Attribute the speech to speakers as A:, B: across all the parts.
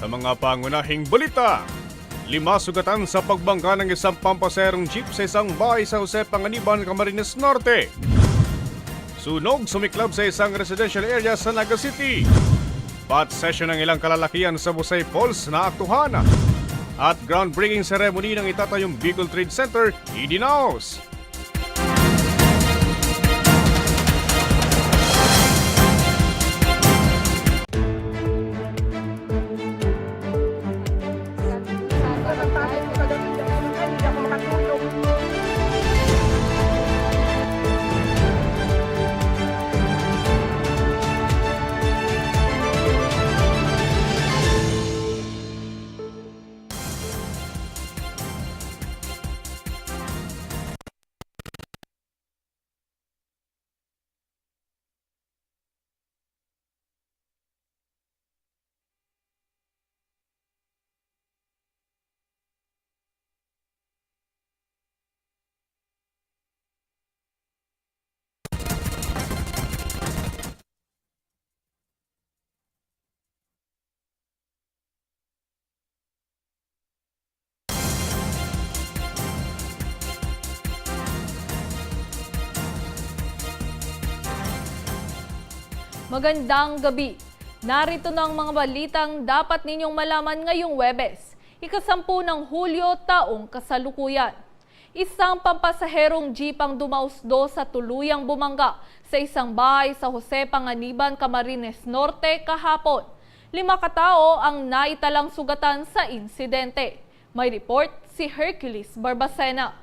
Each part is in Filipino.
A: Sa mga pangunahing balita, 5 sugatan sa pagbangga ng isang pampaserong jeep sa isang bahay sa Jose Panganiban, Camarines Norte. Sunog sumiklab sa isang residential area sa Naga City. Pot session ng ilang kalalakihan sa Busay Falls na aktuhan. At groundbreaking ceremony ng itatayong Bicol Trade Center, idinaos.
B: Magandang gabi. Narito na ang mga balitang dapat ninyong malaman ngayong Huwebes, ika-10 ng Hulyo taong kasalukuyan. Isang pampasaherong jeep ang dumausdo sa tuluyang bumangga sa isang bahay sa Jose Panganiban, Camarines Norte kahapon. 5 katao ang naitalang sugatan sa insidente. May report si Hercules Barbacena.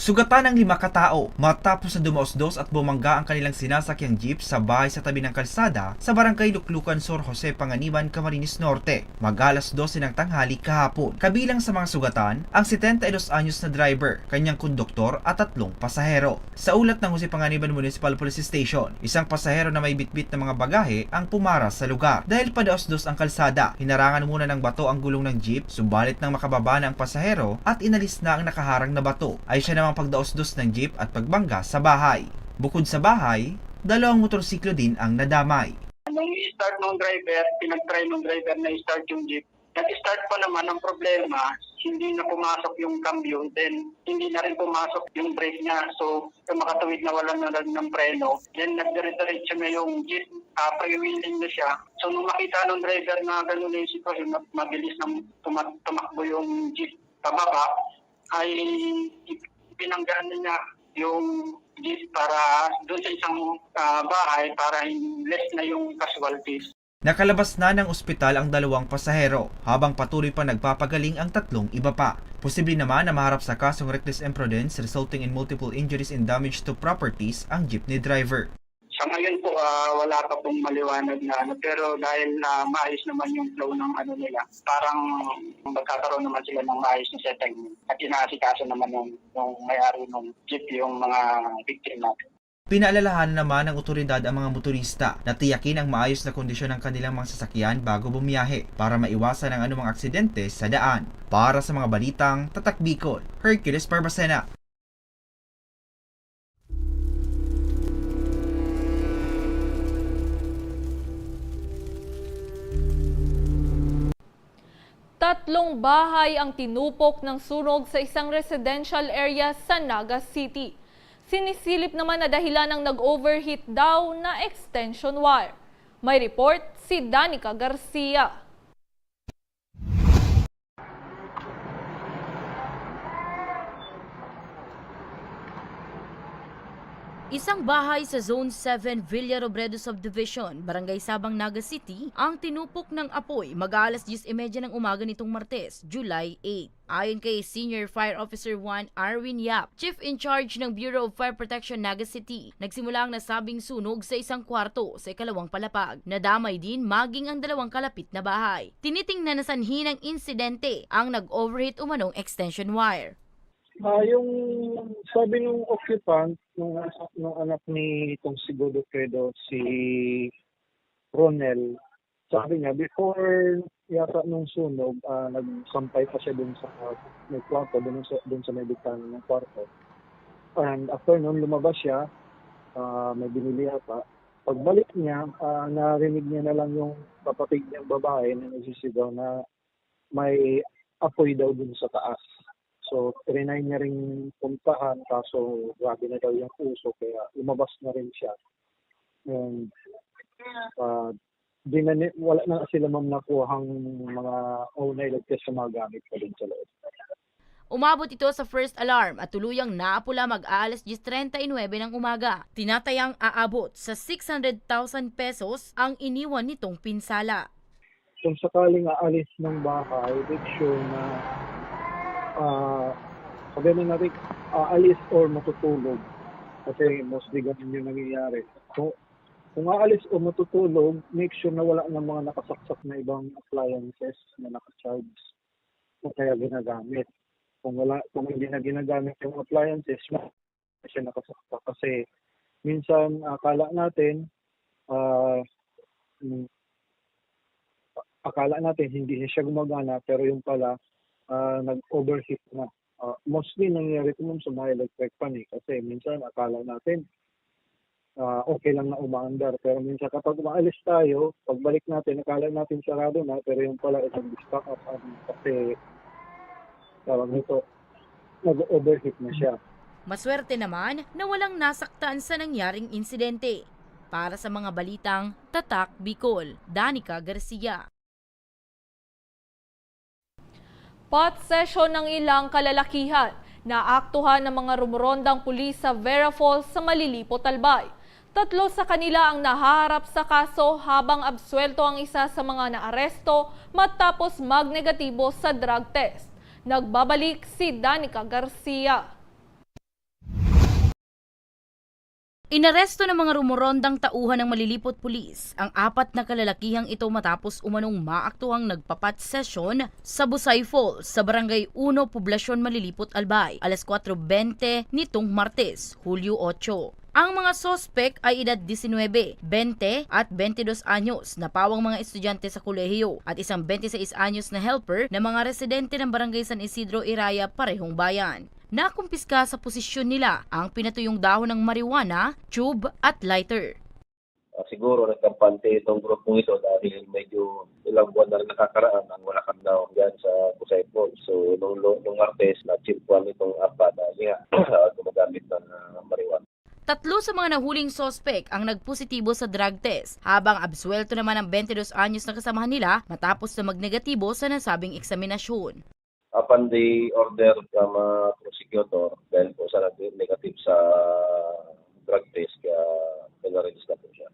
C: Sugatan ng 5 katao matapos na dumausdos at bumangga ang kanilang sinasakyang jeep sa bahay sa tabi ng kalsada sa barangay Luklukan Sur, Jose Panganiban, Camarines Norte. Mag-alas 12 ng tanghali kahapon. Kabilang sa mga sugatan, ang 72 anyos na driver, kanyang konduktor at 3 pasahero. Sa ulat ng Jose Panganiban Municipal Police Station, isang pasahero na may bitbit na mga bagahe ang pumara sa lugar. Dahil padaos-dos ang kalsada, hinarangan muna ng bato ang gulong ng jeep, subalit nang makababa na ang pasahero at inalis na ang nakaharang na bato, ay siya namang pagdaos-dos ng jeep at pagbangga sa bahay. Bukod sa bahay, 2 motorsiklo din ang nadamay.
D: Nung i-start ng driver, pinag-try ng driver na i-start yung jeep. Nag-start pa naman ang problema, hindi na pumasok yung cambio, then hindi na rin pumasok yung brake niya. So, makatawid na wala na lang ng preno. Then nagdiretso na yung jeep, pre-wheeling na siya. So, nung makita ng driver na gano'n na yung sitwasyon, mabilis na tumakbo yung jeep pababa, ay pinanggaan niya yung jeep para doon sa isang bahay para less na yung casualties.
C: Nakalabas na ng ospital ang 2 pasahero, habang patuloy pa nagpapagaling ang 3 iba pa. Posible naman na maharap sa kasong reckless imprudence resulting in multiple injuries and damage to properties ang jeepney driver.
D: Sa ngayon po, wala pa pong maliwanag na pero dahil maayos naman yung flow ng nila, parang magkakaroon naman sila ng maayos na settlement at inaasikaso naman yung may-ari ng jeep yung mga victim natin.
C: Pinaalalahan naman ng otoridad ang mga motorista na tiyakin ang maayos na kondisyon ng kanilang mga sasakyan bago bumiyahe para maiwasan ang anumang aksidente sa daan. Para sa mga balitang Tatak Bicol, Hercules Barbacena.
B: Tatlong bahay ang tinupok ng sunog sa isang residential area sa Naga City. Sinisilip naman na dahilan ng nag-overheat daw na extension wire. May report si Danica Garcia.
E: Isang bahay sa Zone 7 Villarobredo Subdivision, Barangay Sabang, Naga City, ang tinupok ng apoy mag-aalas 10:30 ng umaga nitong Martes, July 8. Ayon kay Senior Fire Officer 1 Arwin Yap, Chief in Charge ng Bureau of Fire Protection Naga City, nagsimula ang nasabing sunog sa isang kwarto sa ikalawang palapag. Nadamay din maging ang 2 kalapit na bahay. Tinitingnan na sanhi ng insidente ang nag-overheat umanong extension wire.
F: Yung sabi ng occupant, nung anak ni itong si Godofredo, si Ronel, sabi niya, before yata nung sunog, nagsampay pa siya dun sa may kwarto, dun sa may bintana ng kwarto. And after nun, lumabas siya, may binili pa. Pagbalik niya, narinig niya na lang yung kapatid niyang babae na nagsisigaw na may apoy daw dun sa taas. So, trinay niya rin puntahan, kaso grabe na daw yung puso, kaya lumabas na rin siya. And wala na sila nakuhang mga nailagkas sa mga gamit pa din sa loob.
E: Umabot ito sa first alarm at tuluyang naapula mag-aalas 10:39 ng umaga. Tinatayang aabot sa 600,000 pesos ang iniwan nitong pinsala.
F: Kung sakaling aalis ng bahay, make sure na sabi na natin aalis or matutulog. Kasi mostly ganun yung nangyayari. So, kung aalis o matutulog, make sure na wala ng mga nakasaksak na ibang appliances na nakacharge o kaya ginagamit. Kung hindi na ginagamit yung appliances, siya nakasaksak. Kasi minsan akala natin hindi siya gumagana, pero yung pala nag-overheat na. Mostly nangyayari ito sa mga electric fan kasi minsan akala natin okay lang na umaandar, pero minsan kapag umaalis tayo, pagbalik natin akala natin sarado na, pero yung pala itong stock up kasi parang ito nag-overheat na siya.
E: Maswerte naman na walang nasaktan sa nangyaring insidente. Para sa mga balitang Tatak Bicol, Danica Garcia.
B: Pot session ng ilang kalalakihan na aktuhan ng mga rumorondang pulis sa Vera Falls sa Malilipo, Talbay. 3 sa kanila ang nahaharap sa kaso habang absuelto ang isa sa mga naaresto matapos magnegatibo sa drug test. Nagbabalik si Danica Garcia.
E: Inaresto ng mga rumorondang tauhan ng Malilipot Police ang 4 na kalalakihang ito matapos umanong maaktuhang nagpapat session sa Busay Falls sa Barangay 1, Poblasyon Malilipot, Albay, alas 4:20 nitong Martes, Hulyo 8. Ang mga sospek ay edad 19, 20 at 22 anyos na pawang mga estudyante sa kolehiyo at isang 26 anyos na helper na mga residente ng Barangay San Isidro, Iraya, parehong bayan. Nakumpiska sa posisyon nila ang pinatuyong dahon ng marijuana, tube at lighter.
G: Siguro nagkampante itong grupong ito dahil medyo ilang buwan na rin nakakaraan ang wala kang daw dyan sa Busay Falls. So nung Martes na-chipkuan itong 4 dahil gumagamit ng marijuana.
E: 3 sa mga nahuling sospek ang nagpositibo sa drug test, habang absuelto naman ang 22 anyos na kasamahan nila matapos na magnegatibo sa nasabing eksaminasyon.
G: Upon the order from prosecutor, dahil po sa negative sa drug test, kaya pinarelease na po siya.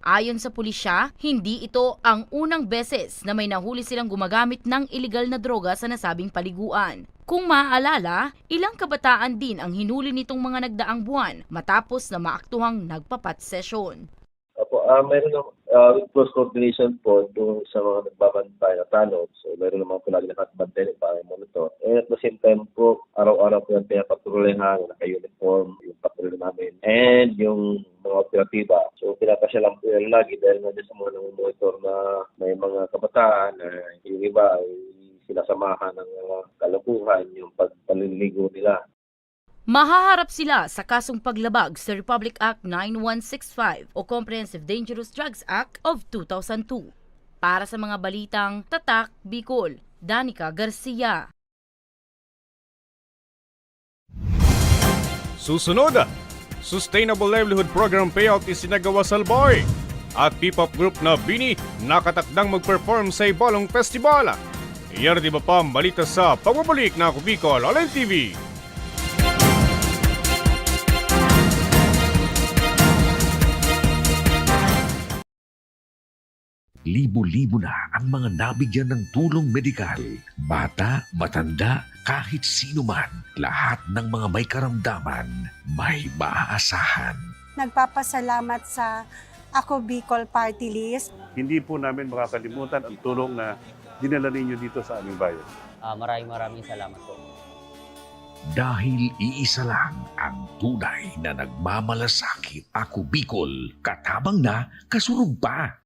E: Ayon sa pulisya, hindi ito ang unang beses na may nahuli silang gumagamit ng iligal na droga sa nasabing paliguan. Kung maaalala, ilang kabataan din ang hinuli nitong mga nagdaang buwan matapos na maaktuhang nagpapat session.
G: Opo, meron ng close coordination po doon sa mga nagbabantay na tanod. So, meron naman po lagi nakatbantay para monitor. And at the same time po, araw-araw po yung pinapatuloyhan, naka-uniform, yung patuloy namin, and yung mga operatiba. So, pinapasya lang po yan lagi dahil nga sa mga monitor na may mga kabataan na yung iba ay sinasamahan ng kalukuhan, yung pagpaliligo nila.
E: Mahaharap sila sa kasong paglabag sa Republic Act 9165 o Comprehensive Dangerous Drugs Act of 2002. Para sa mga balitang Tatak Bicol, Danica Garcia.
A: Susunod, Sustainable Livelihood Program payout isinagawa sa Albay. At P-pop group na Bini nakatakdang mag-perform sa Ibalong Festival. Iyan di ba pa ang balita sa pagbabalik na Ako Bicol Online TV.
H: Libo-libo na ang mga nabigyan ng tulong medikal. Bata, matanda, kahit sino man, lahat ng mga may karamdaman, may maaasahan.
I: Nagpapasalamat sa Ako Bicol Party List.
J: Hindi po namin makakalimutan ang tulong na dinala ninyo dito sa aming bayan.
K: Maraming salamat po.
H: Dahil iisa lang ang tunay na nagmamalasakit. Ako Bicol, katabang na, kasurug pa.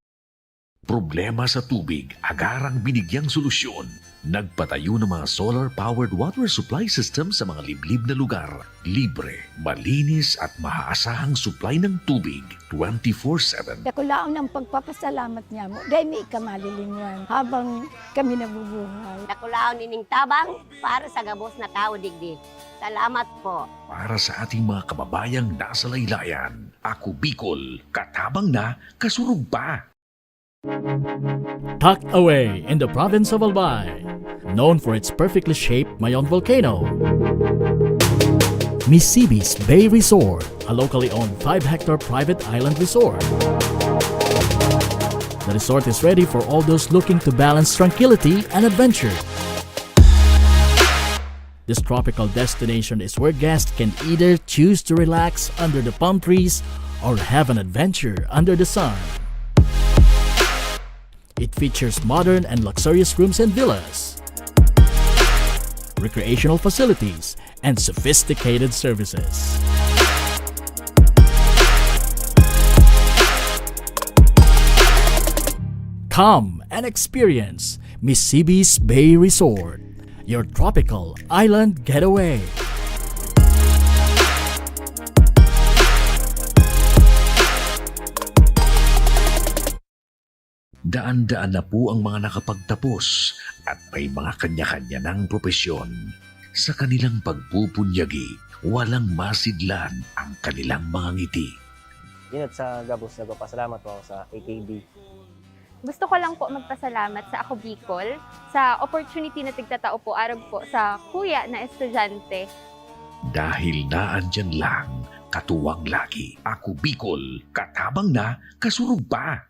H: Problema sa tubig, agarang binigyang solusyon. Nagpatayo ng mga solar-powered water supply system sa mga liblib na lugar. Libre, malinis at maaasahang supply ng tubig 24/7.
L: Ako lang ng pagpapasalamat niya mo. Dahil may kamalilingan habang kami nabubuhay.
M: Nakulaon nining tabang para sa gabos na tao digdig. Salamat po.
H: Para sa ating mga kababayang nasa laylayan, Ako Bicol, katabang na, kasurug pa.
N: Tucked away in the province of Albay, known for its perfectly shaped Mayon volcano, Misibis Bay Resort, a locally owned 5-hectare private island resort. The resort is ready for all those looking to balance tranquility and adventure. This tropical destination is where guests can either choose to relax under the palm trees or have an adventure under the sun. It features modern and luxurious rooms and villas, recreational facilities, and sophisticated services. Come and experience Misibis Bay Resort, your tropical island getaway.
H: Daan-daan na po ang mga nakapagtapos at may mga kanya-kanya ng propesyon. Sa kanilang pagpupunyagi, walang masidlan ang kanilang mga ngiti.
K: Yun at sa Gabos, nagpapasalamat po ako sa AKB.
O: Gusto ko lang po magpasalamat sa Ako Bicol sa opportunity na tigtatao po arag po sa kuya na estudyante.
H: Dahil naandyan lang, katuwang lagi, Ako Bicol, katabang na, kasurug pa.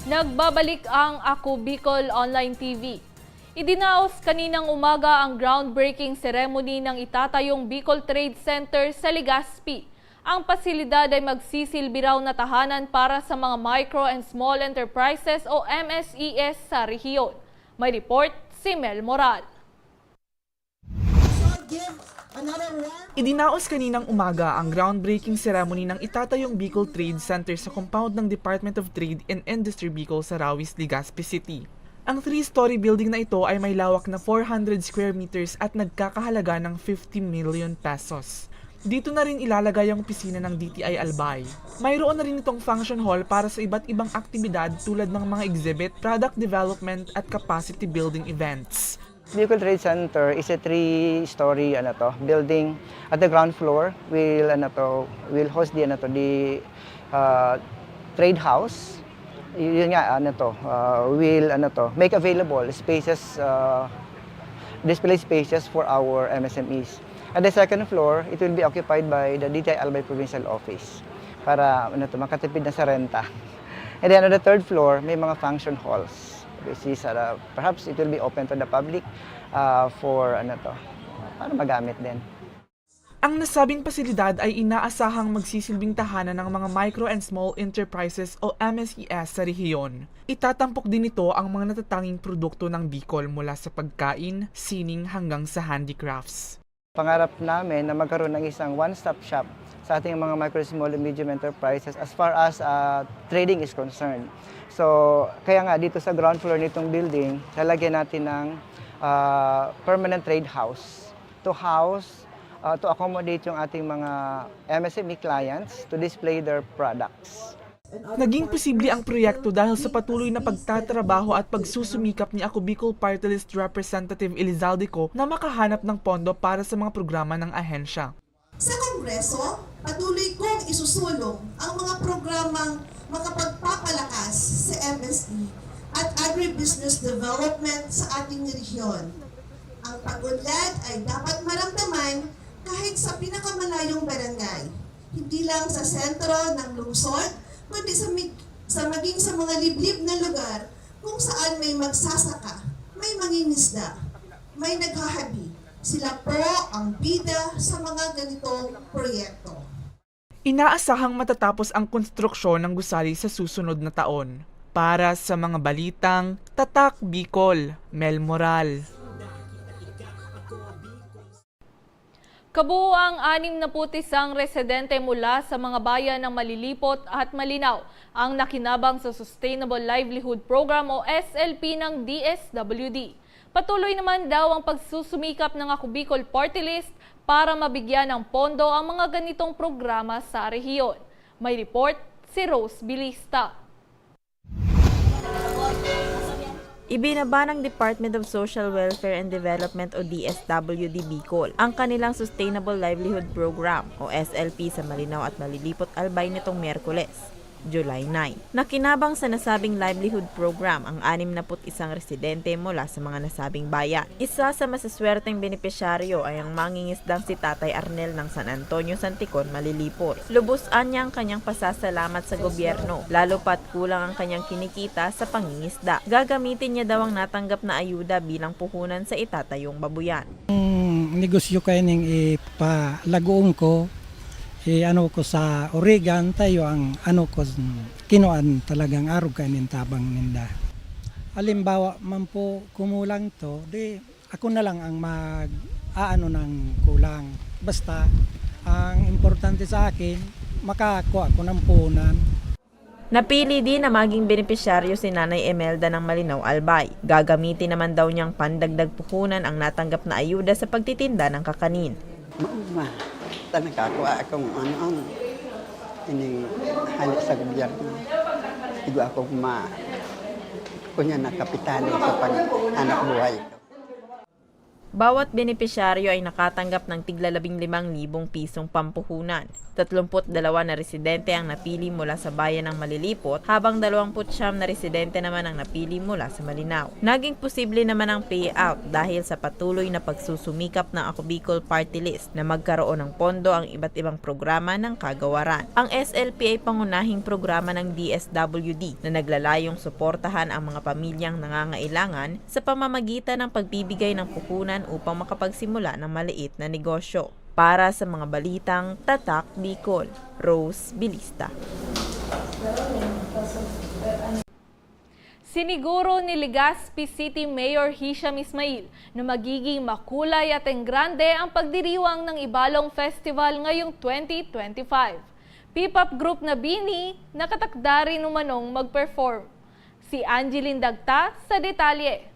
B: Nagbabalik ang Ako Bicol Online TV. Idinaos kaninang umaga ang groundbreaking ceremony ng itatayong Bicol Trade Center sa Legazpi. Ang pasilidad ay magsisilbi raw na tahanan para sa mga micro and small enterprises o MSES sa rehiyon. May report si Mel Moral.
P: Idinaos kaninang umaga ang groundbreaking ceremony ng itatayong Bicol Trade Center sa compound ng Department of Trade and Industry Bicol sa Rawis, Legazpi City. Ang 3-story building na ito ay may lawak na 400 square meters at nagkakahalaga ng 50 million pesos. Dito na rin ilalagay ang opisina ng DTI Albay. Mayroon na rin itong function hall para sa iba't ibang aktibidad tulad ng mga exhibit, product development at capacity building events.
Q: Bicol Trade Center is a 3-story building. At the ground floor will host the trade house. Yun nga will make available spaces, display spaces for our MSMEs. At the second floor, it will be occupied by the DTI Albay Provincial Office para makatipid na sa renta. And then on the third floor, may mga function halls. Which is, perhaps it will be open to the public para magamit din.
P: Ang nasabing pasilidad ay inaasahang magsisilbing tahanan ng mga micro and small enterprises o MSES sa rehiyon. Itatampok din ito ang mga natatanging produkto ng Bicol mula sa pagkain, sining hanggang sa handicrafts.
Q: Pangarap namin na magkaroon ng isang one-stop shop sa ating mga micro, small, and medium enterprises as far as trading is concerned. So, kaya nga dito sa ground floor nitong building, lalagyan natin ng permanent trade house to accommodate yung ating mga MSME clients to display their products.
P: Naging posible ang proyekto dahil sa patuloy na pagtatrabaho at pagsusumikap ni Ako Bicol Party List Representative Elizalde na makahanap ng pondo para sa mga programa ng ahensya.
R: Sa Kongreso, patuloy kong isusulong ang mga programang makapagpapalakas sa MSE at agribusiness development sa ating rehiyon. Ang pag-unlad ay dapat maramdaman kahit sa pinakamalayong barangay, hindi lang sa sentro ng lungsod, kundi sa maging sa mga liblib na lugar kung saan may magsasaka, may mangingisda, may naghahabi. Sila po ang bida sa mga ganitong proyekto.
P: Inaasahang matatapos ang konstruksyon ng gusali sa susunod na taon. Para sa mga balitang Tatak Bicol, Mel Moral.
B: Kabuuang 61 residente mula sa mga bayan ng Malilipot at Malinaw ang nakinabang sa Sustainable Livelihood Program o SLP ng DSWD. Patuloy naman daw ang pagsusumikap ng Ako Bicol Party List para mabigyan ng pondo ang mga ganitong programa sa rehiyon. May report si Rose Bilista.
S: Ibinaba ng Department of Social Welfare and Development o DSWD Bicol ang kanilang Sustainable Livelihood Program o SLP sa Malinaw at Malilipot Albay nitong Miyerkules, July 9. Nakinabang sa nasabing livelihood program ang 61 residente mula sa mga nasabing bayan. Isa sa masaswerteng benepisyaryo ay ang mangingisdang si Tatay Arnel ng San Antonio, Santikon, Malilipot. Lubusan niya ang kanyang pasasalamat sa gobyerno, lalo pat kulang ang kanyang kinikita sa pangingisda. Gagamitin niya daw ang natanggap na ayuda bilang puhunan sa itatayong babuyan.
T: Negosyo kayo ng ipalagoon ko, ano ko sa Oregon tayo ang ano ko kinuan talagang arog kanin tabang ninda. Halimbawa man po kumulang to, di ako na lang ang mag-aano ng kulang. Basta ang importante sa akin, makakuha ako ng punan.
S: Napili din na maging benepisyaryo si Nanay Emelda ng Malinaw Albay. Gagamitin naman daw niyang pandagdag puhunan ang natanggap na ayuda sa pagtitinda ng kakanin.
U: Nakakuha akong ano ini halit sa gobyerno. Igo ako kunya na kapitalo sa pag-anak buhay.
S: Bawat benepisyaryo ay nakatanggap ng tigla 15,000 pisong pampuhunan. 32 na residente ang napili mula sa bayan ng Malilipot, habang 29 na residente naman ang napili mula sa Malinaw. Naging posible naman ang payout dahil sa patuloy na pagsusumikap ng Ako Bicol Party List na magkaroon ng pondo ang iba't ibang programa ng kagawaran. Ang SLP ay pangunahing programa ng DSWD na naglalayong suportahan ang mga pamilyang nangangailangan sa pamamagitan ng pagbibigay ng puhunan upang makapagsimula ng maliit na negosyo. Para sa mga balitang Tatak Bicol, Rose Bilista.
B: Siniguro ni Legazpi City Mayor Hisham Ismail na magiging makulay at enggrande ang pagdiriwang ng Ibalong Festival ngayong 2025. P-pop group na BINI nakatakda rin umanong mag-perform. Si Angeline Dagta sa detalye.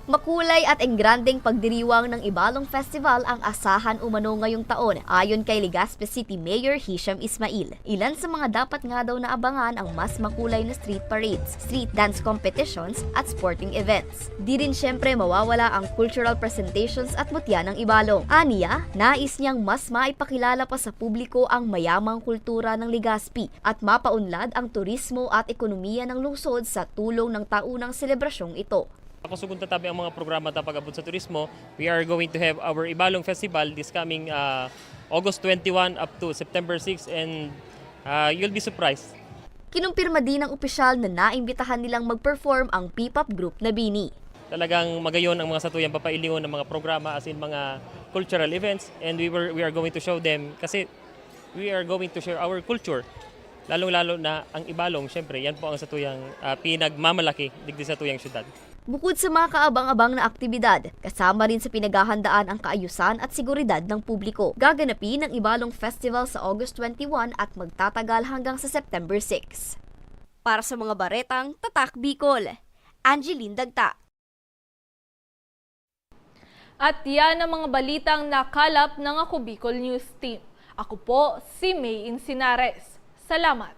V: Makulay at engrandeng pagdiriwang ng Ibalong Festival ang asahan umano ngayong taon ayon kay Legazpi City Mayor Hisham Ismail. Ilan sa mga dapat nga daw naabangan ang mas makulay na street parades, street dance competitions at sporting events. Di rin syempre mawawala ang cultural presentations at mutya ng Ibalong. Aniya, nais niyang mas maipakilala pa sa publiko ang mayamang kultura ng Legazpi at mapaunlad ang turismo at ekonomiya ng lungsod sa tulong ng taunang selebrasyong ito.
W: Kung sugun tatabi ang mga programa tapag abot sa turismo, we are going to have our Ibalong Festival this coming August 21 up to September 6 and you'll be surprised.
V: Kinumpirma din ng opisyal na naimbitahan nilang mag-perform ang P-pop group na BINI.
W: Talagang magayon ang mga satuyang papailingon ng mga programa as in mga cultural events and we are going to show them kasi we are going to share our culture. Lalong-lalo na ang Ibalong, syempre, yan po ang satuyang pinagmamalaki digdi sa tuyang syudad.
V: Bukod sa mga kaabang-abang na aktibidad, kasama rin sa pinaghahandaan ang kaayusan at seguridad ng publiko. Gaganapin ang Ibalong Festival sa August 21 at magtatagal hanggang sa September 6. Para sa mga baretang Tatak Bicol, Angeline Dagta.
B: At yan ang mga balitang nakalap ng Ako Bicol News Team. Ako po si May Insinares. Salamat!